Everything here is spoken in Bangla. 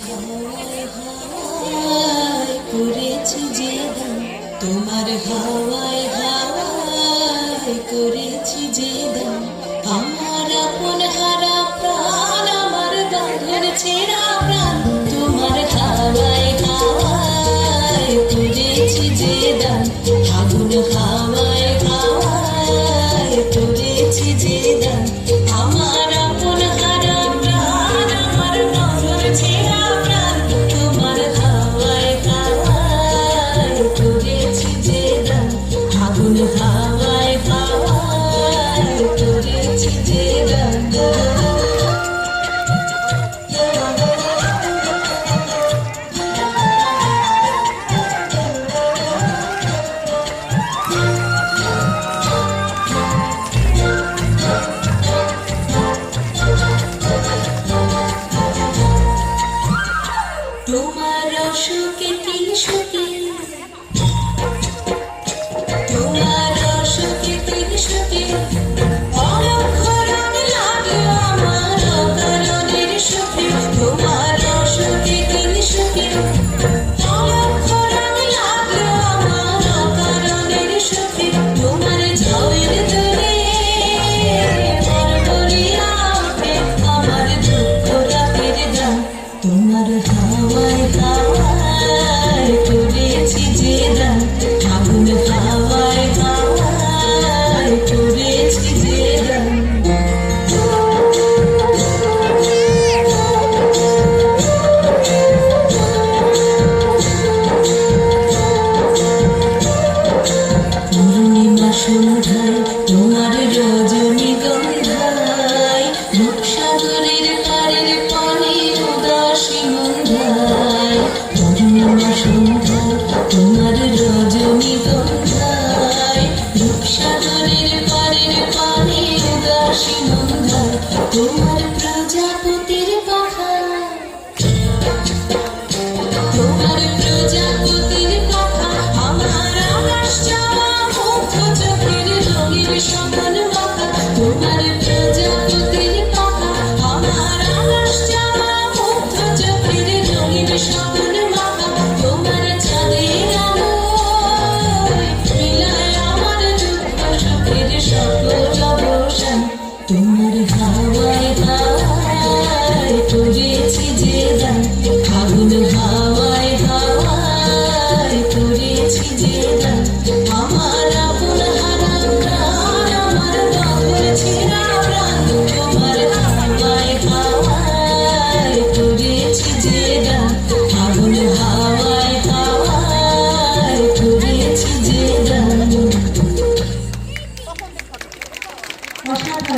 হাওয়ায় হাওয়ায় করেছি যে দান, তোমার হাওয়ায় হাওয়ায় করেছি যে দান, আমার আপন হারা প্রাণ, আমার বাঁধন ছেঁড়া প্রাণ, তোমার হাওয়ায় হাওয়ায় করেছি যে দান, আগুন হাওয়ায় হাওয়ায় করেছি যে দান, আমার আপন হারা প্রাণ, আমার বাঁধন ছেঁড়া প্রাণ, তোমার হাওয়ায় হাওয়ায় করেছি যে দান, আগুন হাওয়ায় হাওয়ায় করেছি যে দান। তোমার অসুখে তিন সুখে, তোমার অসুখে তিন সুখে